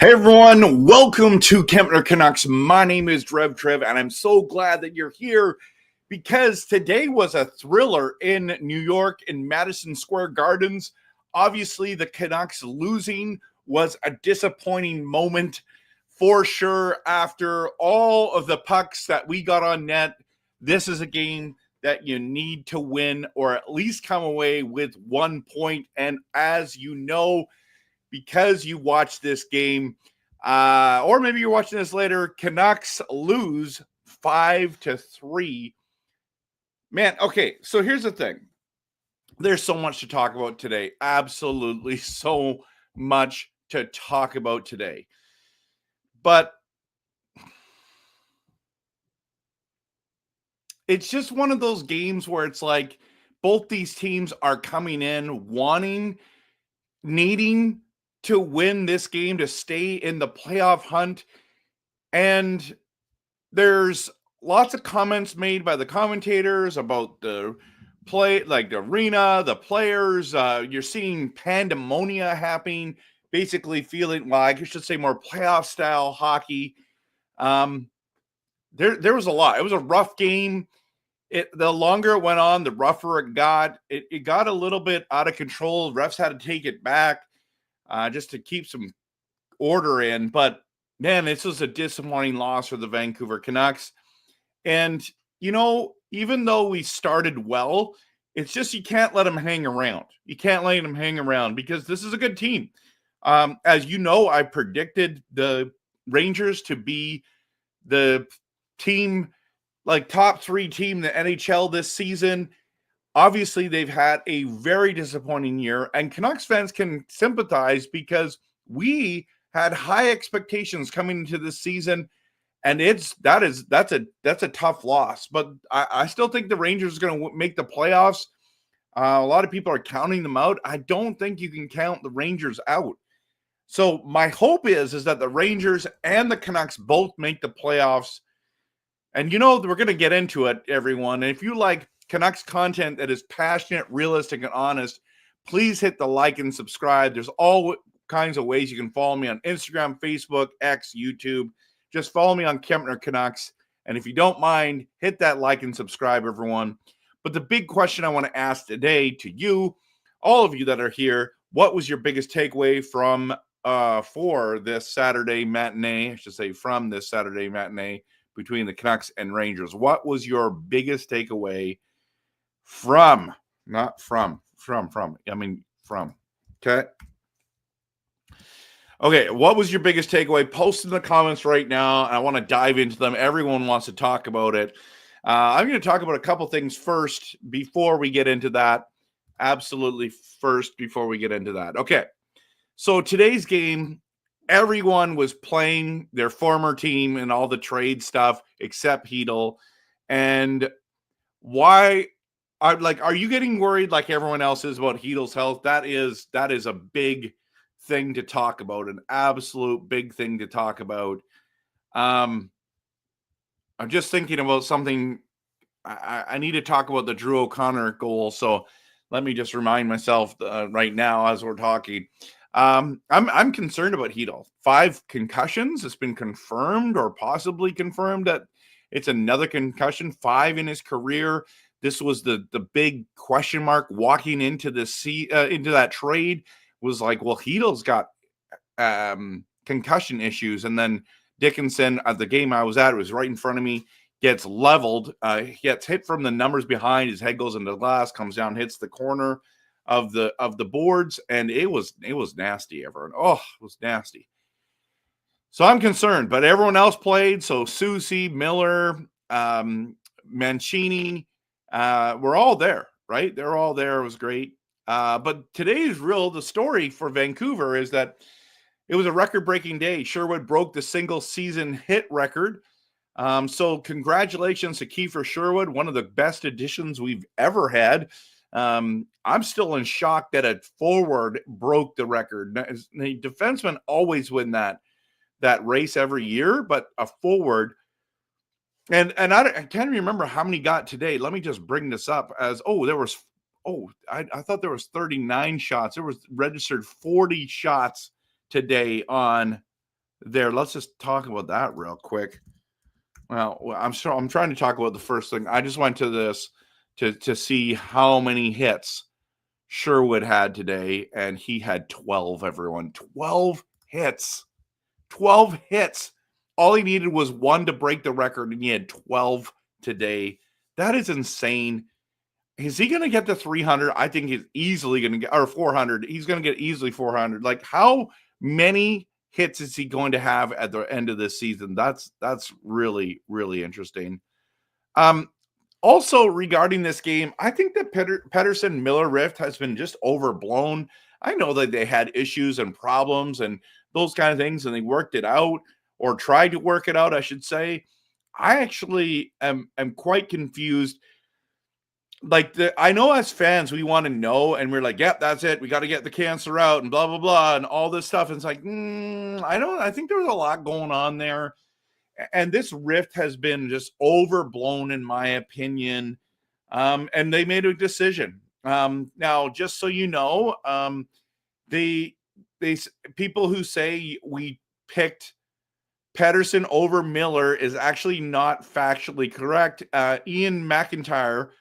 Hey everyone, welcome to Kempner Canucks. My name is RevTrev, and I'm so glad that you're here because today was a thriller in New York in Madison Square Gardens. Obviously, the Canucks losing was a disappointing moment for sure. After all of the pucks that we got on net, this is a game that you need to win or at least come away with 1 point. And as you know, because you watched this game, or maybe you're watching this later, Canucks lose 5-3. Man, okay, so here's the thing. There's so much to talk about today. Absolutely so much to talk about today. But it's just one of those games where it's like both these teams are coming in needing to win this game to stay in the playoff hunt. And there's lots of comments made by the commentators about the play, like the arena, the players. You're seeing pandemonia happening, basically feeling, well, I should say more playoff style hockey. There was a lot. It was a rough game. The longer it went on, the rougher it got. It got a little bit out of control. Refs had to take it back just to keep some order in. But, man, this was a disappointing loss for the Vancouver Canucks. And, you know, even though we started well, it's just you can't let them hang around. You can't let them hang around because this is a good team. As you know, I predicted the Rangers to be the team, like top 3 team in the NHL this season. Obviously, they've had a very disappointing year, and Canucks fans can sympathize because we had high expectations coming into this season, and that's a tough loss. But I still think the Rangers are going to make the playoffs. A lot of people are counting them out. I don't think you can count the Rangers out. So my hope is that the Rangers and the Canucks both make the playoffs. And you know, we're going to get into it, everyone. And if you like Canucks content that is passionate, realistic, and honest, please hit the like and subscribe. There's all kinds of ways you can follow me on Instagram, Facebook, X, YouTube. Just follow me on Kempner Canucks. And if you don't mind, hit that like and subscribe, everyone. But the big question I want to ask today to you, all of you that are here, what was your biggest takeaway from for this Saturday matinee? I should say from this Saturday matinee between the Canucks and Rangers. What was your biggest takeaway from? Okay. Okay, what was your biggest takeaway? Post in the comments right now. I want to dive into them. Everyone wants to talk about it. I'm going to talk about a couple things first before we get into that. Absolutely first before we get into that. Okay, so today's game, everyone was playing their former team and all the trade stuff except Hedl. And why? Are you getting worried like everyone else is about Hedl's health? That is a big thing to talk about, an absolute big thing to talk about. I'm just thinking about something. I need to talk about the Drew O'Connor goal. So let me just remind myself right now as we're talking. I'm concerned about Hedl. 5 concussions. It's been confirmed or possibly confirmed that it's another concussion. 5 in his career. This was the big question mark walking into into that trade. Was like, well, Hedl's got concussion issues. And then Dickinson, at the game I was at, it was right in front of me, gets leveled, gets hit from the numbers behind. His head goes into the glass, comes down, hits the corner of the boards, and it was nasty, everyone. Oh, it was nasty. So I'm concerned, but everyone else played. So Susie, Miller, Mancini, we're all there, right? They're all there. It was great. But the story for Vancouver is that it was a record-breaking day. Sherwood broke the single season hit record. So congratulations to Kiefer Sherwood, one of the best additions we've ever had. I'm still in shock that a forward broke the record. The defensemen always win that race every year, but a forward, and I can't remember how many got today. Let me just bring this up I thought there was 39 shots. There was registered 40 shots today on there. Let's just talk about that real quick. Well, I'm trying to talk about the first thing. I just went to this to see how many hits Sherwood had today, and he had 12, everyone. 12 hits. 12 hits. All he needed was one to break the record, and he had 12 today. That is insane. Is he going to get to 300? I think he's easily going to get, or 400. He's going to get easily 400. Like, how many hits is he going to have at the end of this season? That's really, really interesting. Also, regarding this game, I think that Pettersson-Miller rift has been just overblown. I know that they had issues and problems and those kind of things, and they worked it out, or tried to work it out, I should say. I actually am quite confused. Like, I know as fans, we want to know, and we're like, yep, that's it. We got to get the cancer out and blah, blah, blah, and all this stuff. And it's like, I think there's a lot going on there. And this rift has been just overblown, in my opinion. And they made a decision. Now, just so you know, they people who say we picked Pettersson over Miller is actually not factually correct. Ian McIntyre,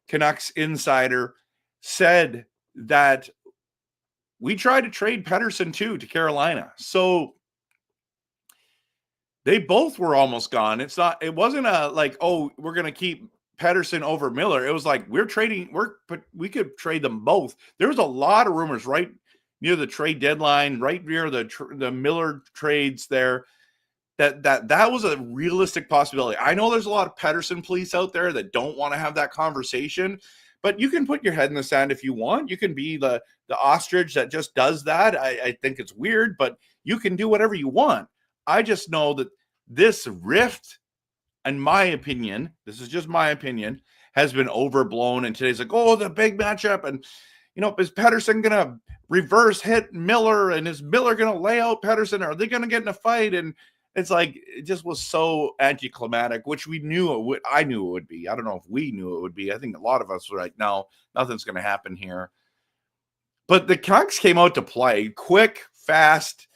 Canucks insider, said that we tried to trade Pettersson too to Carolina. So they both were almost gone. It wasn't a like, oh, we're going to keep Pettersson over Miller. It was like, we could trade them both. There was a lot of rumors right near the trade deadline, right near the Miller trades there, that was a realistic possibility. I know there's a lot of Pettersson police out there that don't want to have that conversation, but you can put your head in the sand if you want. You can be the ostrich that just does that. I think it's weird, but you can do whatever you want. I just know that this rift, in my opinion, this is just my opinion, has been overblown. And today's like, oh, the big matchup. And, is Pettersson going to reverse hit Miller? And is Miller going to lay out Pettersson? Are they going to get in a fight? And it's like, it just was so anticlimactic, which we knew it would. I knew it would be. I don't know if we knew it would be. I think a lot of us were like, no, nothing's going to happen here. But the Canucks came out to play quick, fast,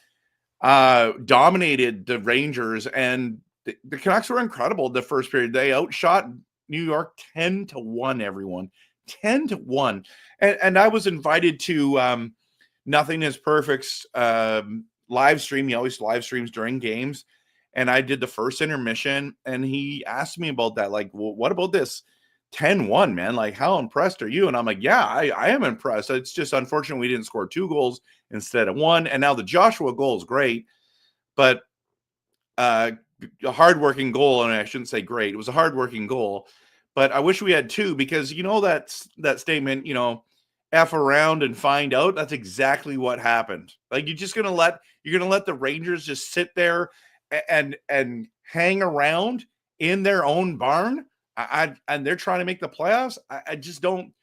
dominated the Rangers, and the Canucks were incredible the first period. They outshot New York 10-1, everyone. 10-1. And I was invited to Nothing is Perfect's live stream. He always live streams during games. And I did the first intermission, and he asked me about that. Like, well, what about this 10-1, man? Like, how impressed are you? And I'm like, yeah, I am impressed. It's just unfortunate we didn't score 2 goals instead of 1. And now the Joshua goal is great, but a hardworking goal. And I shouldn't say great. It was a hardworking goal, but I wish we had 2, because that statement, F around and find out. That's exactly what happened. Like, you're going to let the Rangers just sit there and hang around in their own barn. And they're trying to make the playoffs. I just don't.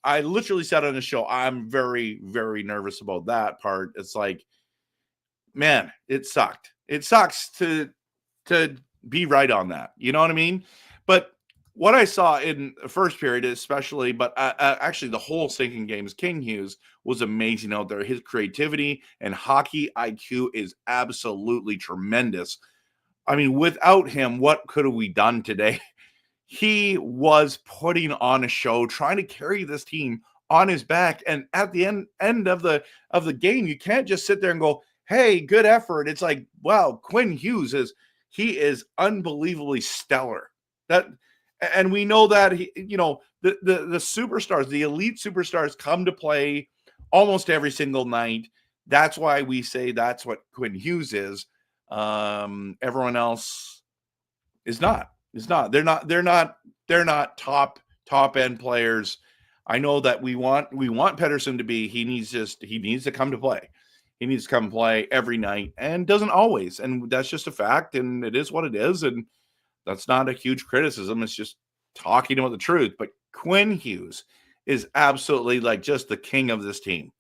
I literally said on the show, I'm very, very nervous about that part. It's like, man, it sucked. It sucks to be right on that. You know what I mean? But what I saw in the first period, especially, but actually the whole sinking game, is King Hughes was amazing out there. His creativity and hockey IQ is absolutely tremendous. I mean, without him, what could have we done today? He was putting on a show, trying to carry this team on his back. And at the end of the game, you can't just sit there and go, hey, good effort. It's like, wow, Quinn Hughes he is unbelievably stellar. And we know that the superstars, the elite superstars come to play almost every single night. That's why we say that's what Quinn Hughes is. Everyone else is not. Is not. They're not top end players. I know that we want Pettersson to be. He needs to come to play. He needs to come play every night, and doesn't always. And that's just a fact, and it is what it is. And that's not a huge criticism. It's just talking about the truth. But Quinn Hughes is absolutely like just the king of this team.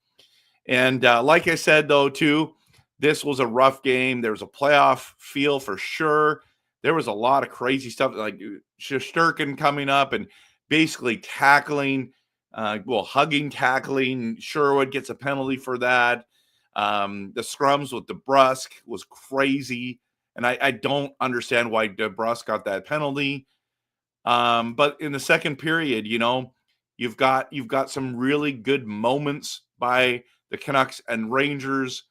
And like I said, though, too, this was a rough game. There was a playoff feel for sure. There was a lot of crazy stuff, like Shesterkin coming up and basically tackling, hugging, tackling. Sherwood gets a penalty for that. The scrums with DeBrusk was crazy. And I don't understand why DeBrusk got that penalty. But in the second period, you've got some really good moments by the Canucks and Rangers,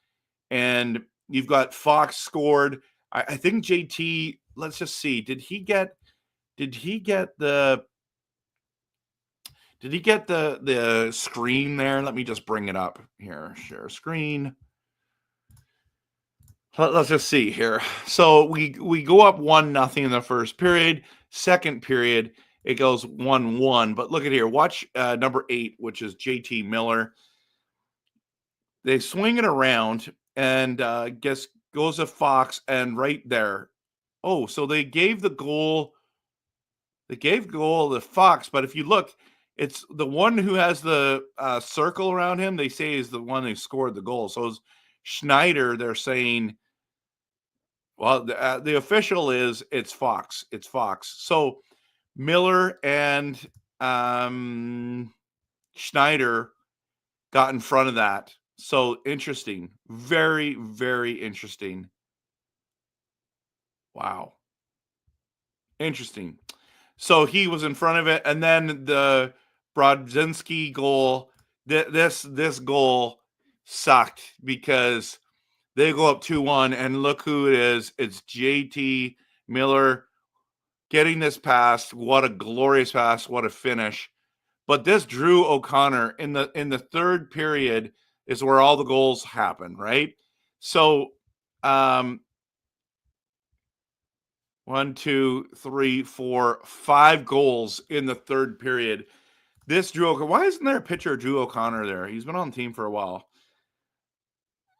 and you've got Fox scored. I think JT, let's just see. Did he get the screen there? Let me just bring it up here. Share screen. Let's just see here. So we go up 1-0 in the first period. Second period, it goes 1-1. But look at here. Watch number 8, which is JT Miller. They swing it around and goes to Fox, and right there. Oh, so they gave the goal. They gave goal to Fox, but if you look, it's the one who has the circle around him. They say is the one who scored the goal. So it's Schneider. They're saying, well, the official is it's Fox. It's Fox. So Miller and Schneider got in front of that. So interesting. Very, very interesting. Wow. Interesting. So he was in front of it, and then the Brodzinski goal. This goal sucked because they go up 2-1, and look who it is. It's JT Miller getting this pass. What a glorious pass. What a finish. But this Drew O'Connor in the third period is where all the goals happen, right? So 1, 2, 3, 4, 5 goals in the third period. This Drew O'Connor, why isn't there a picture of Drew O'Connor there? He's been on the team for a while.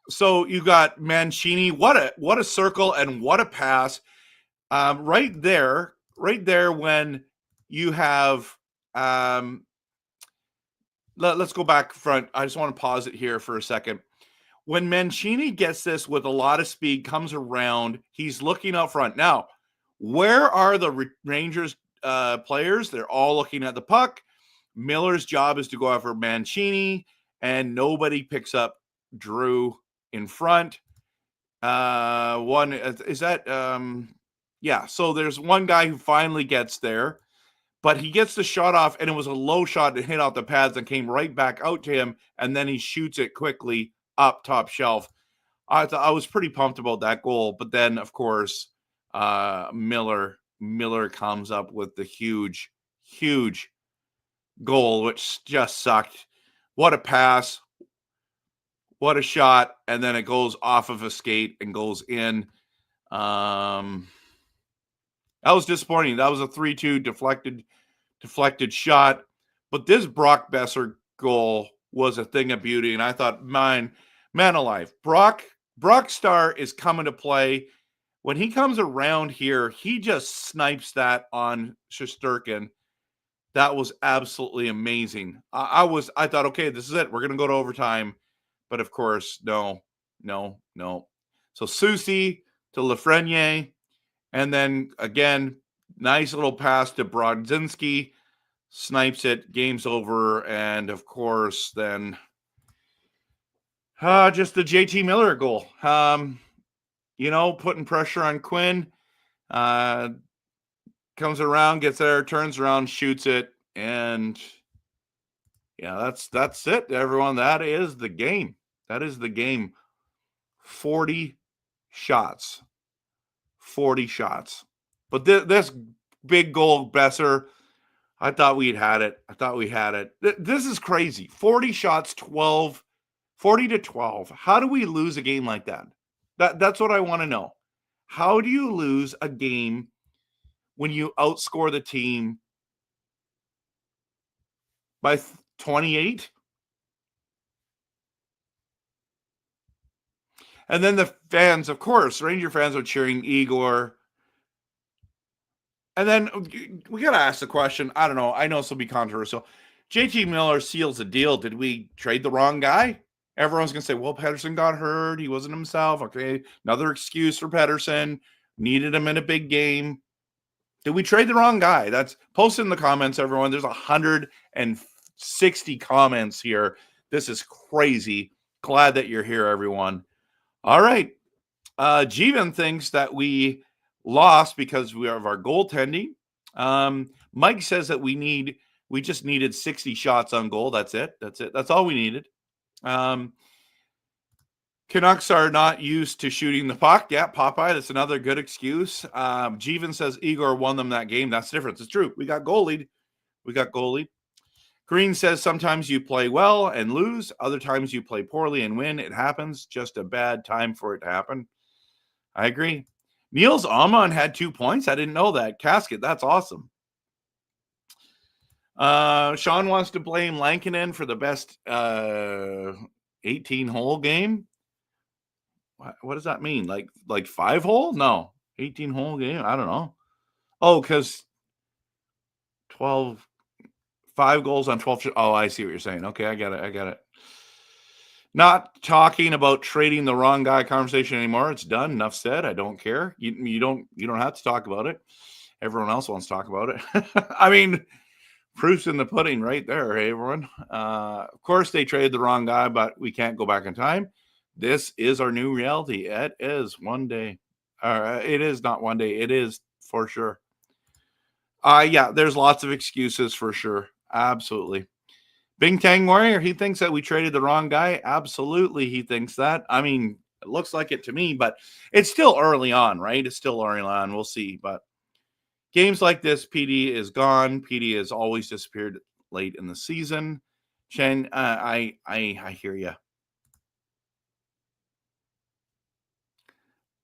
So you got Mancini. What a circle and what a pass. Right there when you have let's go back front. I just want to pause it here for a second. When Mancini gets this with a lot of speed, comes around, he's looking up front. Now, where are the Rangers players? They're all looking at the puck. Miller's job is to go after Mancini, and nobody picks up Drew in front. One is that yeah. So there's one guy who finally gets there, but he gets the shot off, and it was a low shot that hit out the pads and came right back out to him, and then he shoots it quickly up top shelf. I thought I was pretty pumped about that goal, but then of course Miller comes up with the huge goal, which just sucked. What a pass, what a shot, and then it goes off of a skate and goes in. That was disappointing. That was a 3-2 deflected shot, but this Brock Besser goal was a thing of beauty, and I thought, man alive, Brock Star is coming to play. When he comes around here, he just snipes that on Shesterkin. That was absolutely amazing. I thought, okay, this is it. We're gonna go to overtime, but of course, no. So Soucy to Lafreniere, and then again, nice little pass to Brodzinski, snipes it, game's over, and of course, then just the JT Miller goal. Putting pressure on Quinn. Comes around, gets there, turns around, shoots it, and yeah, that's it, everyone. That is the game. 40 shots. 40 shots. But this big goal, Besser, I thought we'd had it. This is crazy. 40 shots, 40 to 12. How do we lose a game like that? That's what I want to know. How do you lose a game when you outscore the team by 28? And then the fans, of course, Ranger fans are cheering Igor. And then we got to ask the question. I don't know. I know this will be controversial. JT Miller seals the deal. Did we trade the wrong guy? Everyone's going to say, well, Pettersson got hurt. He wasn't himself. Okay. Another excuse for Pettersson. Needed him in a big game. Did we trade the wrong guy? That's post in the comments, everyone. There's 160 comments here. This is crazy. Glad that you're here, everyone. All right. Jeevan thinks that we lost because we have our goaltending. Mike says that we just needed 60 shots on goal. That's it. That's all we needed. Canucks are not used to shooting the puck. Yeah, Popeye, that's another good excuse. Jeevan says Igor won them that game. That's the difference. It's true. We got goalied. Green says sometimes you play well and lose. Other times you play poorly and win. It happens. Just a bad time for it to happen. I agree. Niels Amon had 2 points. I didn't know that. Casket, that's awesome. Sean wants to blame Lankinen for the best 18-hole game. What does that mean? Like 5-hole? No. 18-hole game? I don't know. Oh, because 5 goals on 12. Oh, I see what you're saying. Okay, I got it. Not talking about trading the wrong guy conversation anymore. It's done. Enough said. I don't care. You don't have to talk about it. Everyone else wants to talk about it. I mean, proof's in the pudding right there, hey, everyone. Of course, they traded the wrong guy, but we can't go back in time. This is our new reality. It is one day. It is not one day. It is for sure. Yeah, there's lots of excuses for sure. Absolutely. Bing Tang Warrior, he thinks that we traded the wrong guy. Absolutely, he thinks that. I mean, it looks like it to me, but it's still early on, right? It's still early on. We'll see. But games like this, PD is gone. PD has always disappeared late in the season. Chen, I hear you.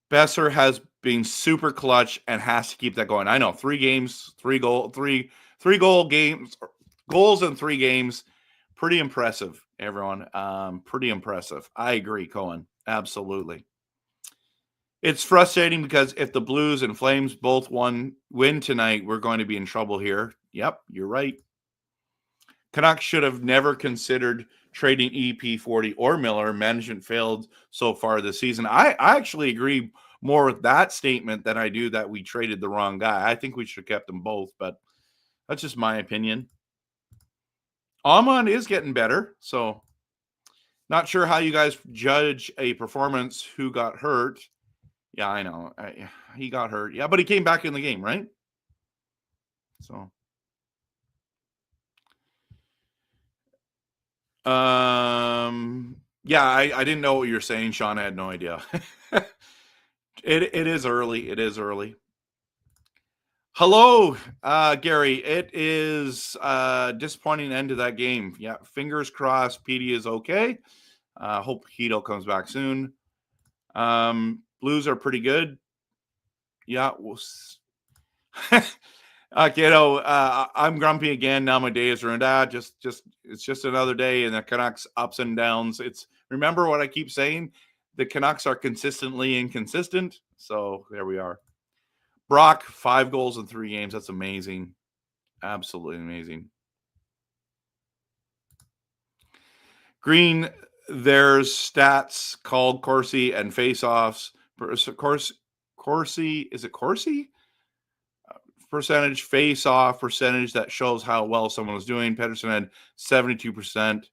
Besser has been super clutch and has to keep that going. I know 3 games, 3 goal games, goals in 3 games. Pretty impressive, everyone. Pretty impressive. I agree, Cohen. Absolutely. It's frustrating because if the Blues and Flames both win tonight, we're going to be in trouble here. Yep, you're right. Canucks should have never considered trading EP40 or Miller. Management failed so far this season. I actually agree more with that statement than I do that we traded the wrong guy. I think we should have kept them both, but that's just my opinion. Amon is getting better, so not sure how you guys judge a performance who got hurt. Yeah, I know. He got hurt. Yeah, but he came back in the game, right? So yeah, I didn't know what you were saying, Sean. I had no idea. It is early. It is early. Hello, Gary. It is disappointing end to that game. Yeah, fingers crossed PD is okay. Hope Hito comes back soon. Blues are pretty good. Yeah. Kiddo, I'm grumpy again. Now my day is ruined. It's just another day in the Canucks ups and downs. Remember what I keep saying? The Canucks are consistently inconsistent. So there we are. Brock, 5 goals in 3 games. That's amazing. Absolutely amazing. Green, there's stats called Corsi and faceoffs. Corsi, is it Corsi? Percentage, face-off percentage that shows how well someone was doing. Pettersson had 72%.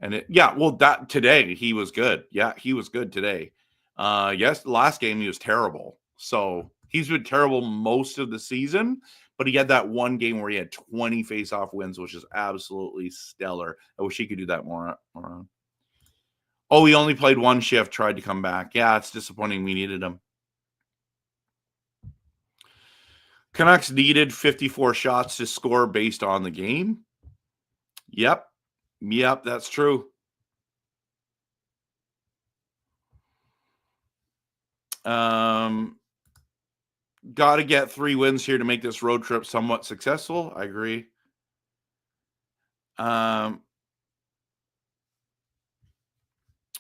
And that today he was good. Yeah, he was good today. Yes, the last game he was terrible. So he's been terrible most of the season, but he had that one game where he had 20 face-off wins, which is absolutely stellar. I wish he could do that more. Oh, he only played one shift, tried to come back. Yeah, it's disappointing. We needed him. Canucks needed 54 shots to score based on the game. Yep, that's true. Got to get 3 wins here to make this road trip somewhat successful. I agree.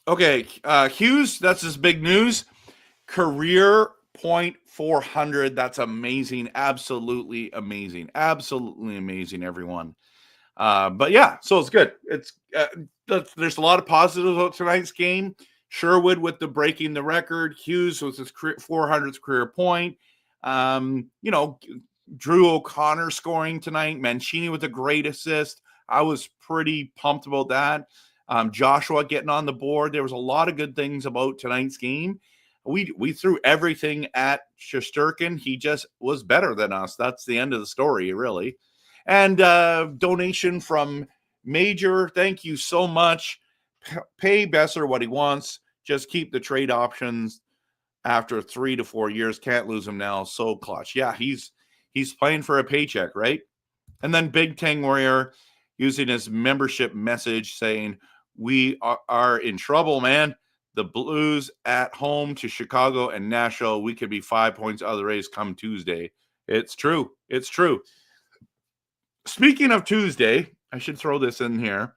Okay, Hughes, that's his big news. Career .400. That's amazing. Absolutely amazing. Absolutely amazing, everyone. But yeah, so it's good. It's there's a lot of positives about tonight's game. Sherwood with the breaking the record. Hughes with his 400th career point. Drew O'Connor scoring tonight. Mancini with a great assist. I was pretty pumped about that. Joshua getting on the board. There was a lot of good things about tonight's game. We threw everything at Shesterkin. He just was better than us. That's the end of the story, really. And donation from Major. Thank you so much. Pay Besser what he wants. Just keep the trade options after 3 to 4 years. Can't lose him now. So clutch. Yeah, he's playing for a paycheck, right? And then Big Tang Warrior using his membership message saying, we are in trouble, man. The Blues at home to Chicago and Nashville. We could be 5 points out of the race come Tuesday. It's true. It's true. Speaking of Tuesday, I should throw this in here.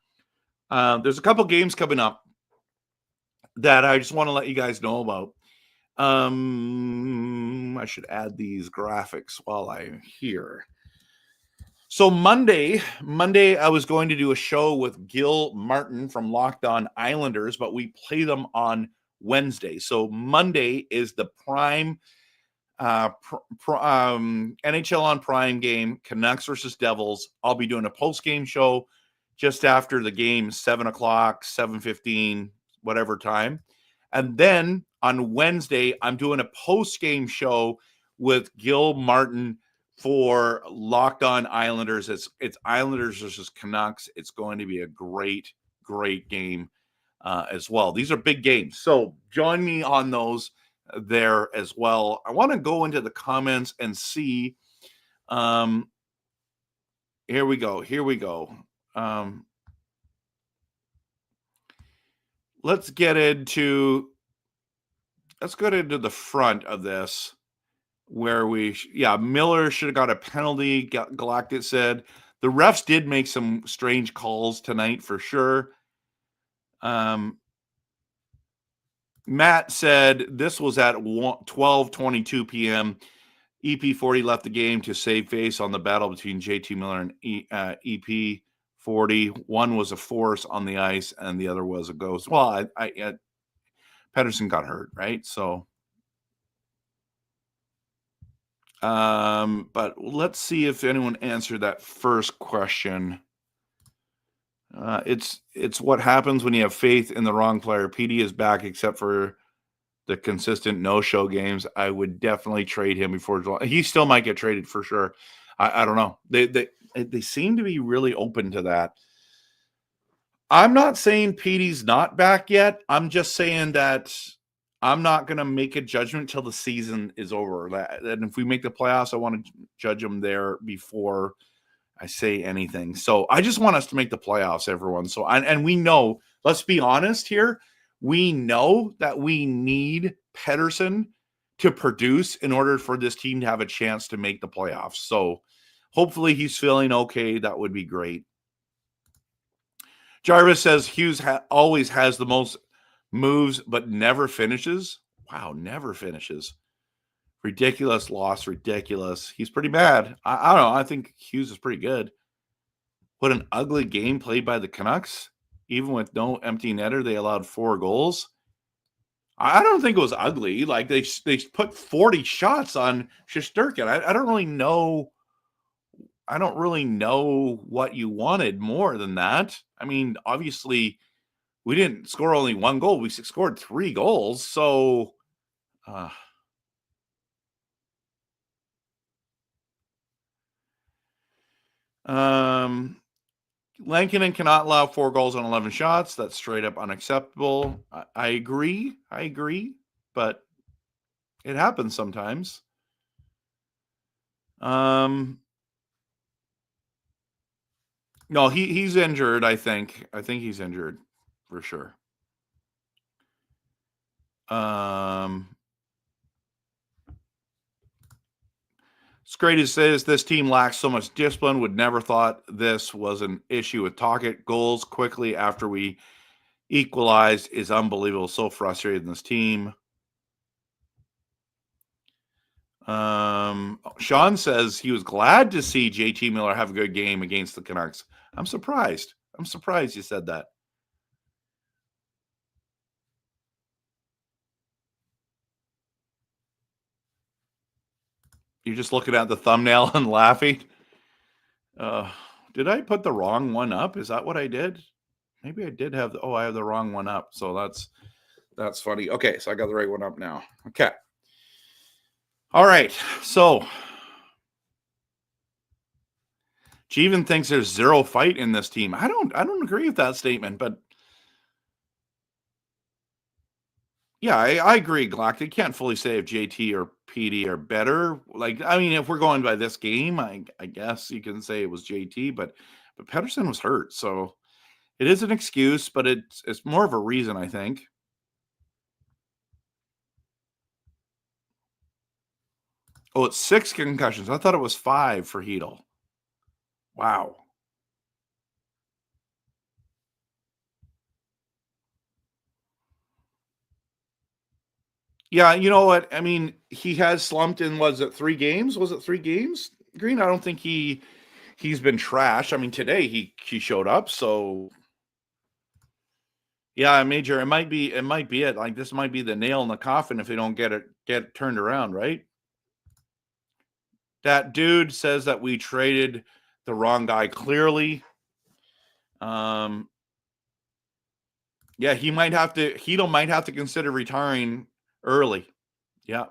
There's a couple games coming up that I just want to let you guys know about. I should add these graphics while I'm here. So Monday, I was going to do a show with Gil Martin from Locked On Islanders, but we play them on Wednesday. So Monday is the prime NHL on Prime game, Canucks versus Devils. I'll be doing a post-game show just after the game, 7 o'clock, 7:15, whatever time. And then on Wednesday, I'm doing a post-game show with Gil Martin for Locked On Islanders. It's Islanders versus Canucks. It's going to be a great, great game as well. These are big games. So join me on those there as well. I want to go into the comments and see. Here we go. Let's get into the front of this where Miller should have got a penalty. Galactic said the refs did make some strange calls tonight for sure. Matt said this was at 12:22 p.m. EP40 left the game to save face on the battle between JT Miller and EP40. One was a force on the ice and the other was a ghost. Well, Pedersen got hurt, right? So, but let's see if anyone answered that first question. It's what happens when you have faith in the wrong player. PD is back, except for the consistent no-show games. I would definitely trade him before July. He still might get traded for sure. I don't know. They seem to be really open to that. I'm not saying PD's not back yet. I'm just saying that I'm not going to make a judgment till the season is over. And if we make the playoffs, I want to judge them there before I say anything. So I just want us to make the playoffs, everyone. So, and we know, let's be honest here. We know that we need Pedersen to produce in order for this team to have a chance to make the playoffs. So hopefully he's feeling okay. That would be great. Jarvis says Hughes always has the most moves, but never finishes. Wow, never finishes. Ridiculous loss, ridiculous. He's pretty bad. I don't know. I think Hughes is pretty good. What an ugly game played by the Canucks. Even with no empty netter, they allowed 4 goals. I don't think it was ugly. Like they put 40 shots on Shesterkin. I don't really know. I don't really know what you wanted more than that. I mean, obviously, we didn't score only 1 goal. We scored 3 goals. So, Lankinen cannot allow 4 goals on 11 shots. That's straight up unacceptable. I agree. But it happens sometimes. No, he's injured, I think. I think he's injured for sure. Scrady says this team lacks so much discipline. Would never thought this was an issue with Tocchet. Goals quickly after we equalized is unbelievable. So frustrated in this team. Sean says he was glad to see JT Miller have a good game against the Canucks. I'm surprised. You said that. You're just looking at the thumbnail and laughing. Did I put the wrong one up? Is that what I did? Maybe I did have I have the wrong one up. So that's funny. Okay, so I got the right one up now. Okay. All right. So Jeevan thinks there's zero fight in this team. I don't agree with that statement, but yeah, I agree, Glock. You can't fully say if JT or PD are better. Like, I mean, if we're going by this game, I guess you can say it was JT, but Pettersson was hurt, so it is an excuse, but it's more of a reason, I think. Oh, it's 6 concussions. I thought it was 5 for Hedel. Wow. Yeah, you know what? I mean, he has slumped in, was it 3 games? Was it 3 games? Green, I don't think he's been trash. I mean, today he showed up, so yeah, Major, it might be it. Like, this might be the nail in the coffin if they don't get it turned around, right? That dude says that we traded the wrong guy clearly. Yeah, Hedel might have to consider retiring early. Yeah.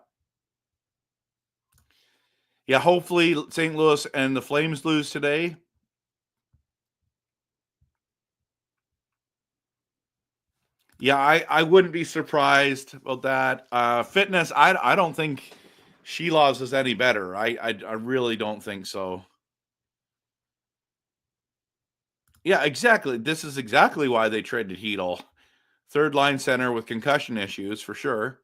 Yeah, hopefully St. Louis and the Flames lose today. Yeah, I wouldn't be surprised about that. Fitness, I don't think Shelov's is any better. I really don't think so. Yeah, exactly. This is exactly why they traded Hedel. Third line center with concussion issues for sure.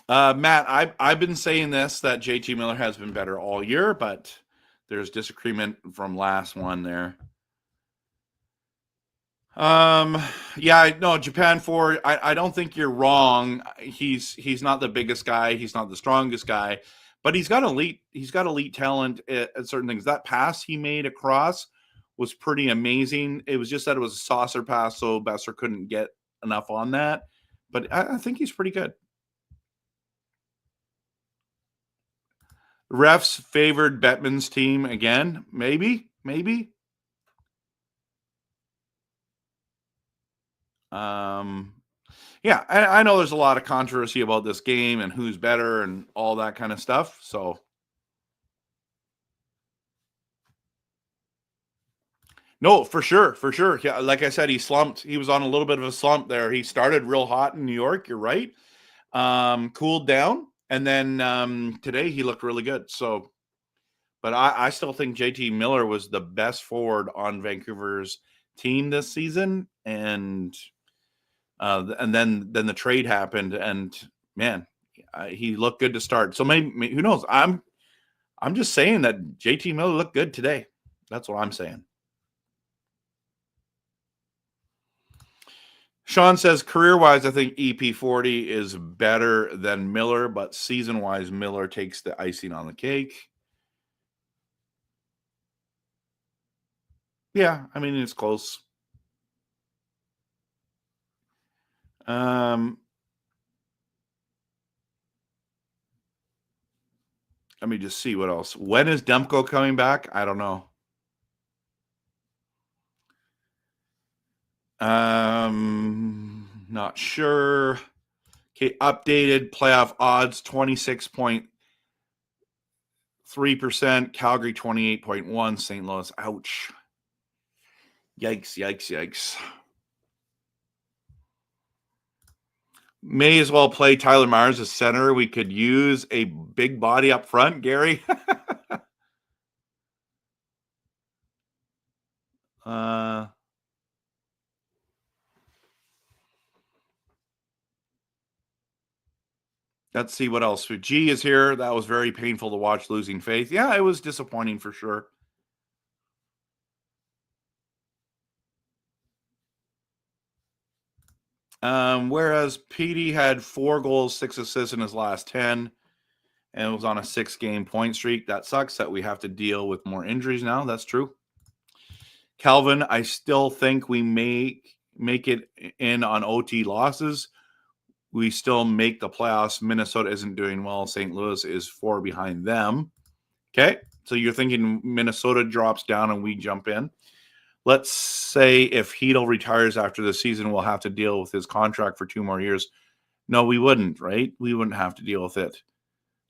Matt, I've been saying this, that JT Miller has been better all year, but there's disagreement from last one there. Yeah, no, Japan forward. I don't think you're wrong. He's not the biggest guy. He's not the strongest guy, but he's got elite talent at certain things. That pass he made across was pretty amazing. It was just that it was a saucer pass, so Besser couldn't get enough on that. But I think he's pretty good. Refs favored Bettman's team again. Maybe. Yeah, I know there's a lot of controversy about this game and who's better and all that kind of stuff. So, no, for sure. Yeah, like I said, he slumped. He was on a little bit of a slump there. He started real hot in New York. You're right. Cooled down, and then today he looked really good. So, but I still think JT Miller was the best forward on Vancouver's team this season, and then the trade happened, and man, he looked good to start. So maybe who knows? I'm just saying that JT Miller looked good today. That's what I'm saying. Sean says career-wise, I think EP40 is better than Miller, but season-wise, Miller takes the icing on the cake. Yeah, I mean, it's close. Let me just see what else. When is Demko coming back? I don't know. Not sure. Okay, updated playoff odds 26.3%, Calgary 28.1%, St. Louis. Ouch. Yikes. May as well play Tyler Myers as center. We could use a big body up front, Gary. Let's see what else. G is here. That was very painful to watch, losing faith. Yeah, it was disappointing for sure. Whereas PD had 4 goals, 6 assists in his last 10, and was on a 6-game point streak. That sucks that we have to deal with more injuries now. That's true. Calvin, I still think we make it in on OT losses. We still make the playoffs. Minnesota isn't doing well. St. Louis is 4 behind them. Okay, so you're thinking Minnesota drops down and we jump in. Let's say if Hedl retires after the season, we'll have to deal with his contract for 2 more years. No, we wouldn't, right? We wouldn't have to deal with it.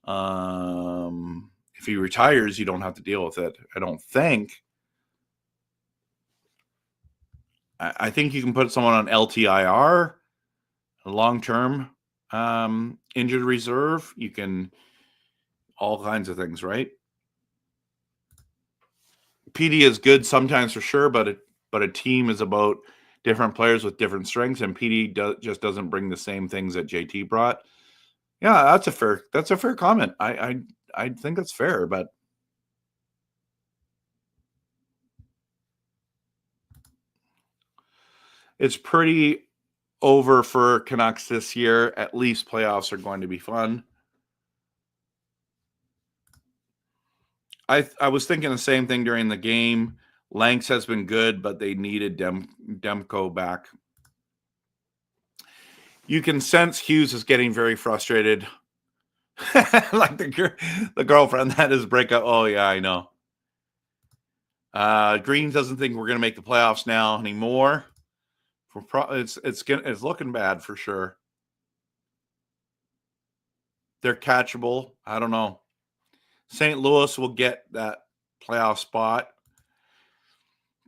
If he retires, you don't have to deal with it. I don't think. I think you can put someone on LTIR, long-term injured reserve. You can all kinds of things, right? PD is good sometimes for sure, but a team is about different players with different strengths, and PD just doesn't bring the same things that JT brought. Yeah, that's a fair comment. I think that's fair, but it's pretty over for Canucks this year. At least playoffs are going to be fun. I was thinking the same thing during the game. Lanks has been good, but they needed Demko back. You can sense Hughes is getting very frustrated. Like the girlfriend that is breakup. Oh yeah, I know. Green doesn't think we're going to make the playoffs now anymore. It's looking bad for sure. They're catchable. I don't know. St. Louis will get that playoff spot.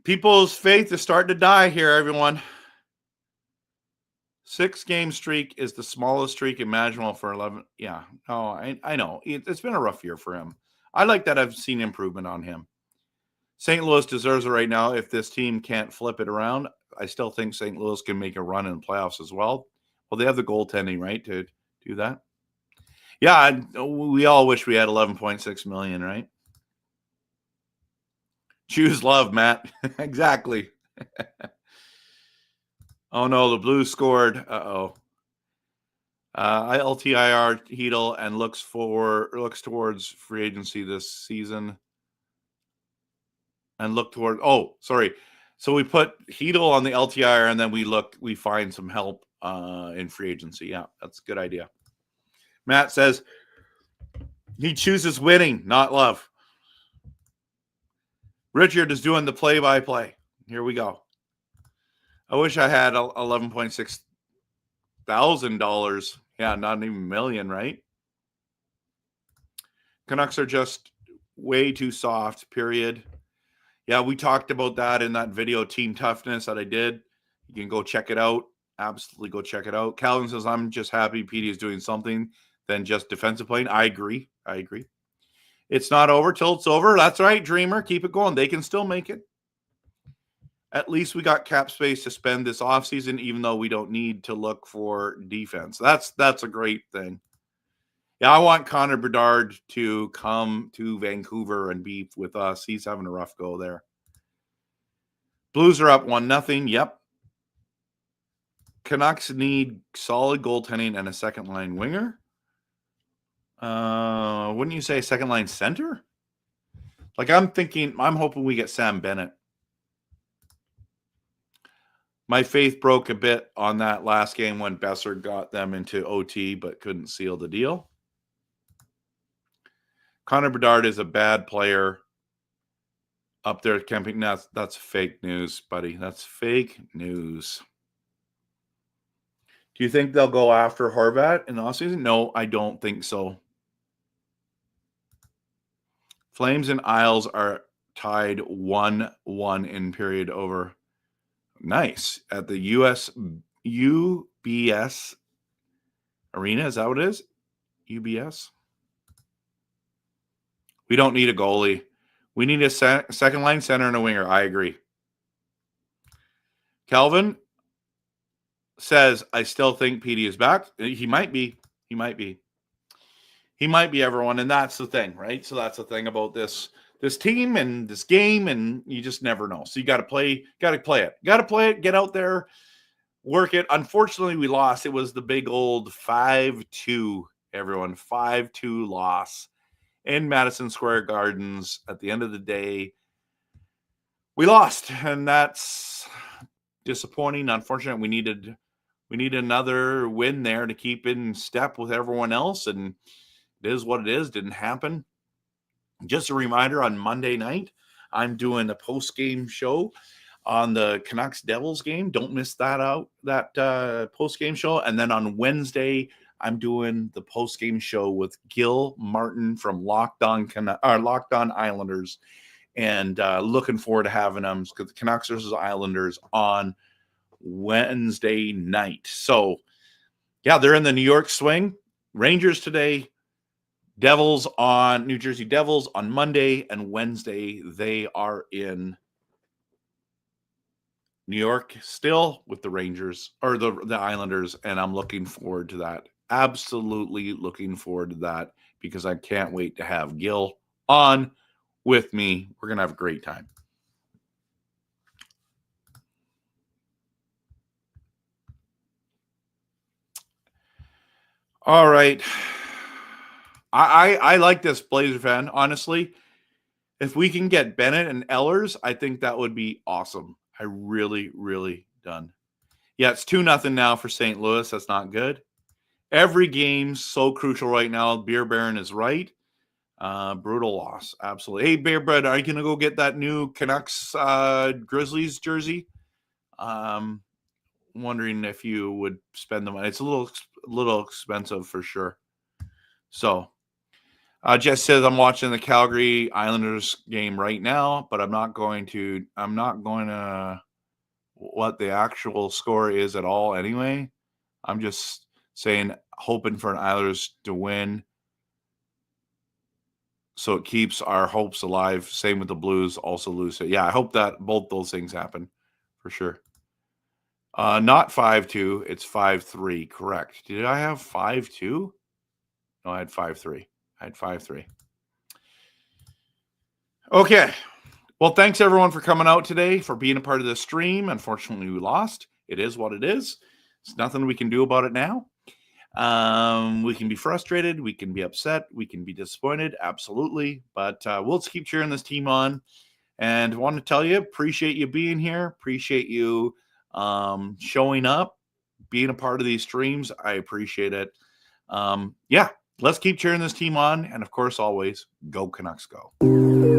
People's faith is starting to die here, everyone. 6-game streak is the smallest streak imaginable for 11. Yeah, I know. It's been a rough year for him. I like that I've seen improvement on him. St. Louis deserves it right now. If this team can't flip it around, I still think St. Louis can make a run in the playoffs as well. Well, they have the goaltending, right, to do that. Yeah, we all wish we had 11.6 million, right? Choose love, Matt. Exactly. Oh no, the Blues scored. Uh-oh. LTIR Hedl and looks towards free agency this season. And look toward So we put Hedl on the LTIR and then we find some help in free agency. Yeah, that's a good idea. Matt says he chooses winning, not love. Richard is doing the play-by-play. Here we go. I wish I had $11.6 thousand. Yeah, not even million, right? Canucks are just way too soft, period. Yeah, we talked about that in that video, Team Toughness, that I did. You can go check it out. Absolutely go check it out. Calvin says, I'm just happy PD is doing something than just defensive playing. I agree. It's not over till it's over. That's right, Dreamer. Keep it going. They can still make it. At least we got cap space to spend this offseason, even though we don't need to look for defense. That's a great thing. Yeah, I want Connor Bedard to come to Vancouver and be with us. He's having a rough go there. Blues are up 1-0. Yep. Canucks need solid goaltending and a second-line winger. Wouldn't you say second-line center? Like I'm hoping we get Sam Bennett. My faith broke a bit on that last game when Besser got them into OT but couldn't seal the deal. Connor Bedard is a bad player up there at camping. That's fake news, buddy. That's fake news. Do you think they'll go after Horvat in the offseason? No, I don't think so. Flames and Isles are tied 1-1 in period over. Nice. At the UBS Arena. Is that what it is? UBS? We don't need a goalie. We need a second line center and a winger. I agree. Calvin says, I still think PD is back. He might be. He might be. He might be, everyone. And that's the thing, right? So that's the thing about this team and this game, and you just never know. So you got to play it. Got to play it. Get out there. Work it. Unfortunately, we lost. It was the big old 5-2, everyone. 5-2 loss in Madison Square Gardens. At the end of the day, we lost, and that's disappointing. Unfortunate. We need another win there to keep in step with everyone else, and it is what it is. Didn't happen. Just a reminder, on Monday night, I'm doing a post-game show on the Canucks Devils game. Don't miss that post-game show. And then on Wednesday, I'm doing the post-game show with Gil Martin from Locked On Islanders, and looking forward to having them, because the Canucks versus Islanders on Wednesday night. So, yeah, they're in the New York swing. Rangers today, New Jersey Devils on Monday, and Wednesday they are in New York still with the Rangers, or the Islanders, and I'm looking forward to that. Absolutely looking forward to that, because I can't wait to have Gil on with me. We're going to have a great time. All right. I like this Blazer fan, honestly. If we can get Bennett and Ehlers, I think that would be awesome. I really, really done. Yeah, it's 2-0 now for St. Louis. That's not good. Every game's so crucial right now. Beer Baron is right. Brutal loss. Absolutely. Hey, Bear Bread, are you going to go get that new Canucks Grizzlies jersey? Wondering if you would spend the money. It's a little expensive for sure. So, Jess says, I'm watching the Calgary Islanders game right now, but I'm not going to what the actual score is at all anyway. I'm just saying, hoping for an Islanders to win, so it keeps our hopes alive. Same with the Blues, also lose it. Yeah, I hope that both those things happen for sure. Not 5-2, it's 5-3, correct. Did I have 5-2? No, I had 5-3. I had 5-3. Okay. Well, thanks everyone for coming out today, for being a part of the stream. Unfortunately, we lost. It is what it is. There's nothing we can do about it now. We can be frustrated. We can be upset. We can be disappointed. Absolutely. But we'll just keep cheering this team on. And I want to tell you, appreciate you being here. Appreciate you showing up, being a part of these streams. I appreciate it. Yeah. Let's keep cheering this team on. And, of course, always, go Canucks, go.